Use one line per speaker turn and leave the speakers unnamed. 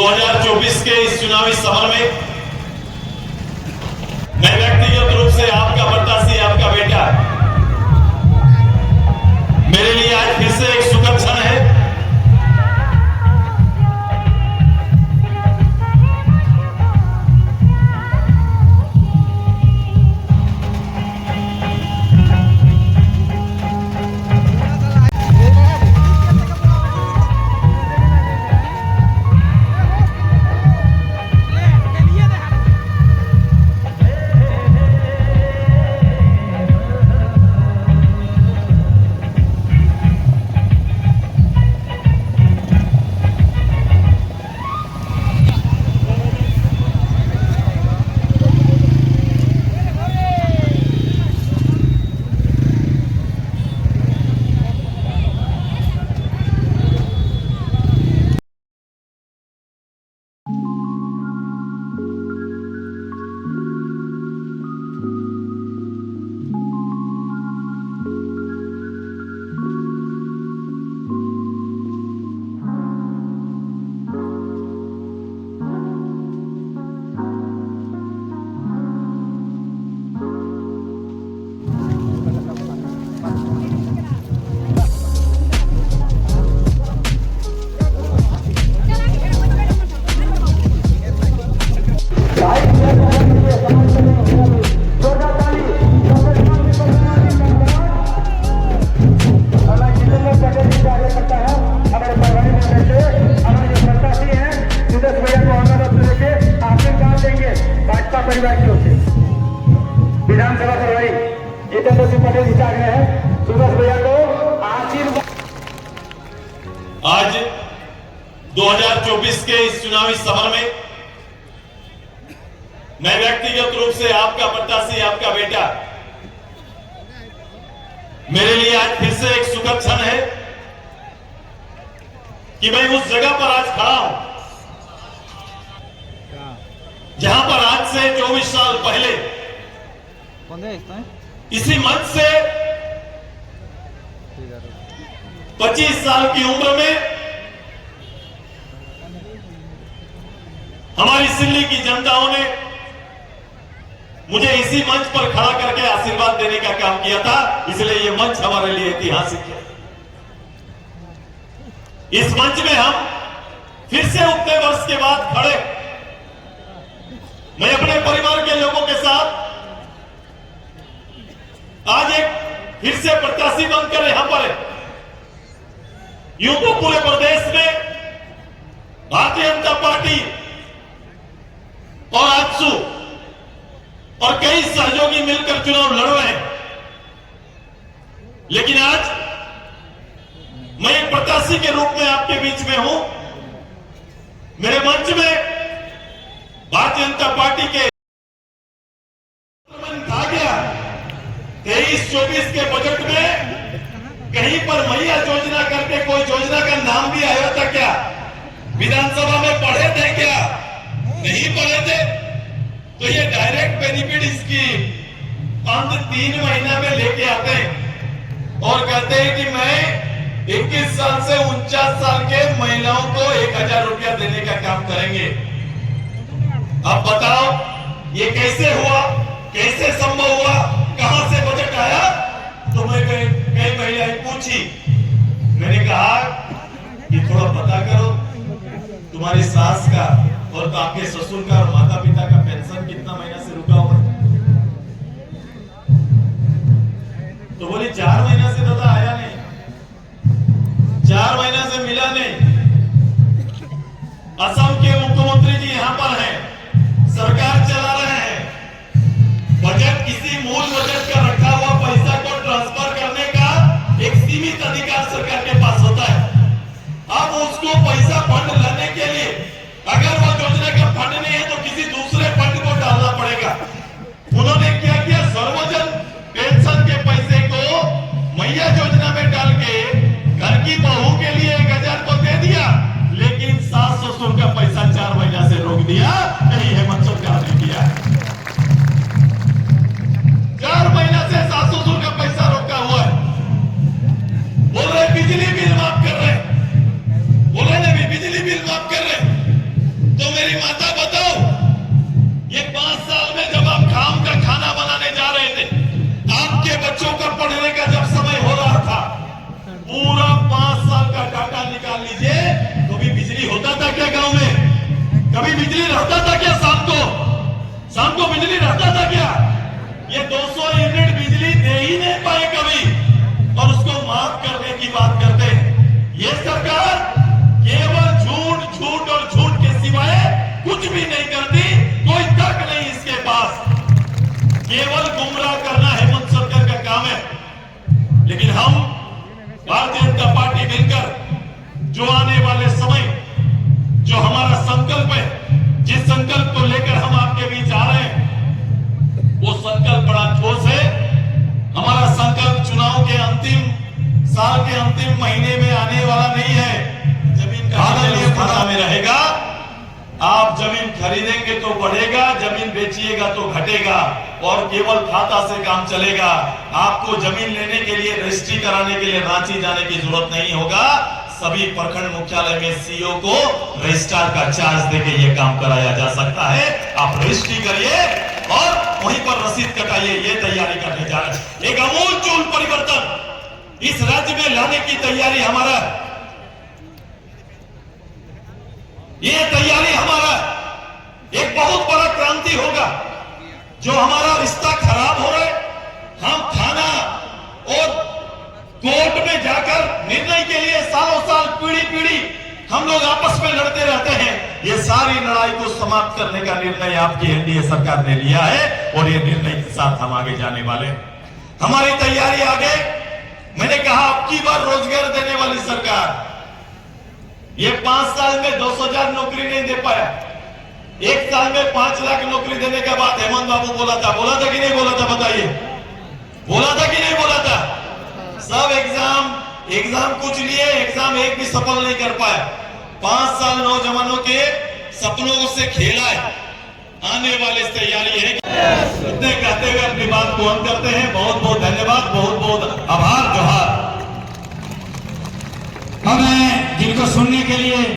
2024 के इस चुनावी समर में मैं व्यक्तिगत रूप से आपका प्रत्याशी, आपका बेटा, मेरे लिए आज फिर से एक सुखद क्षण है।
विधानसभा प्रभारी जितेंद्र सिंह पटेल जी आ गए हैं। सुभाष भैया को आशीर्वाद।
आज 2024 के इस चुनावी समर में मैं व्यक्तिगत रूप से आपका प्रत्याशी, आपका बेटा, मेरे लिए आज फिर से एक सुखद क्षण है कि मैं उस जगह पर आज खड़ा हूं जहां पर आज से 24 साल पहले इसी मंच से 25 साल की उम्र में हमारी सिल्ली की जनताओं ने मुझे इसी मंच पर खड़ा करके आशीर्वाद देने का काम किया था। इसलिए यह मंच हमारे लिए ऐतिहासिक है। इस मंच में हम फिर से उतने वर्ष के बाद खड़े, मैं अपने परिवार के लोगों के साथ आज एक फिर से प्रत्याशी बनकर यहां पर यूं तो पूरे प्रदेश में भारतीय जनता पार्टी और आजसू और कई सहयोगी मिलकर चुनाव लड़ रहे हैं, लेकिन आज मैं एक प्रत्याशी के रूप में आपके बीच में हूं। मेरे मंच में भारतीय जनता पार्टी के कहा गया 23-24 के बजट में कहीं पर मैया योजना करके कोई योजना का नाम भी आया था क्या? विधानसभा में पढ़े थे क्या? नहीं पढ़े थे। तो ये डायरेक्ट बेनिफिट स्कीम 3 महीना में लेके आते हैं और कहते हैं कि मैं 21 साल से 49 साल के महिलाओं को 1000 रुपया देने का काम करेंगे। अब बताओ ये कैसे हुआ, कैसे संभव हुआ, कहां से बजट आया? तो मैं कई महिलाएं पूछी, मैंने कहा कि थोड़ा पता करो तुम्हारी सास का और तो आपके ससुर का और माता पिता का पेंशन कितना महीना से रुका हुआ है? तो बोली 4 महीना से दादा आया नहीं, 4 महीना से मिला नहीं। असम के मुख्यमंत्री जी यहां पर हैं, सरकार चला रहे हैं, बजट किसी मूल बजट का रखा हुआ पैसा को ट्रांसफर करने का एक सीमित अधिकार सरकार के पास होता है। अब उसको पैसा फंड लाने के लिए अगर वो योजना का फंड नहीं है तो किसी दूसरे फंड को डालना पड़ेगा। उन्होंने क्या किया, सर्वजन पेंशन के पैसे को मैया योजना में डाल के घर की बहू के लिए 1000 को दे दिया, लेकिन सास ससुर का पैसा 4 महीना से रोक दिया। मेरी माता बताओ, ये 5 साल में जब आप काम का खाना बनाने जा रहे थे, आपके बच्चों का पढ़ने का जब समय हो रहा था, पूरा 5 साल का डाटा निकाल लीजिए, कभी बिजली होता था क्या गांव में? कभी बिजली रहता था क्या? शाम को बिजली रहता था क्या? ये 200 यूनिट बिजली दे ही नहीं पाए कभी, और उसको माफ करने की बात करते हैं। ये सरकार केवल झूठ और झूठ के सिवाय कुछ भी नहीं करती, कोई तर्क नहीं इसके पास, केवल गुमराह करना हेमंत सरकार का काम है। लेकिन हम भारतीय जनता पार्टी मिलकर जो आने वाले समय, जो हमारा संकल्प है, जिस संकल्प को लेकर हम आपके बीच आ रहे हैं, वो संकल्प बड़ा ठोस है। हमारा संकल्प चुनाव के अंतिम साल के अंतिम महीने में आने वाला नहीं है। जमीन का खाता में रहेगा, आप जमीन खरीदेंगे तो बढ़ेगा, जमीन बेचिएगा तो घटेगा, और केवल खाता से काम चलेगा। आपको जमीन लेने के लिए, रजिस्ट्री कराने के लिए रांची जाने की जरूरत नहीं होगा। सभी प्रखंड मुख्यालय में सीओ को रजिस्ट्रार का चार्ज देके ये काम कराया जा सकता है। आप रजिस्ट्री करिए और वहीं पर रसीद कटाइए। ये तैयारी करने जा रहे हैं। एक अमूलचूल परिवर्तन इस राज्य में लाने की तैयारी हमारा, ये तैयारी हमारा एक बहुत बड़ा क्रांति होगा। जो हमारा रिश्ता खराब हो रहा है, हम थाना और कोर्ट में जाकर निर्णय के लिए सालों साल, पीढ़ी हम लोग आपस में लड़ते रहते हैं, ये सारी लड़ाई को समाप्त करने का निर्णय आपकी एनडीए सरकार ने लिया है, और ये निर्णय के साथ हम आगे जाने वाले। हमारी तैयारी आगे, मैंने कहा अब की बार रोजगार देने वाली सरकार, ये 5 साल में 200,000 नौकरी नहीं दे पाया। 1 साल में 5 लाख नौकरी देने का बात हेमंत बाबू बोला था कि नहीं बोला था? बताइए, बोला था कि नहीं बोला था? सब एग्जाम कुछ लिए, एग्जाम एक भी सफल नहीं कर पाया। 5 साल नौजवानों के सपनों से खेला है। आने वाली तैयारी है। इतने कहते हुए अपनी बात को अंत करते हैं। बहुत बहुत धन्यवाद, बहुत बहुत आभार, जोहार।
हमें जिनको सुनने के लिए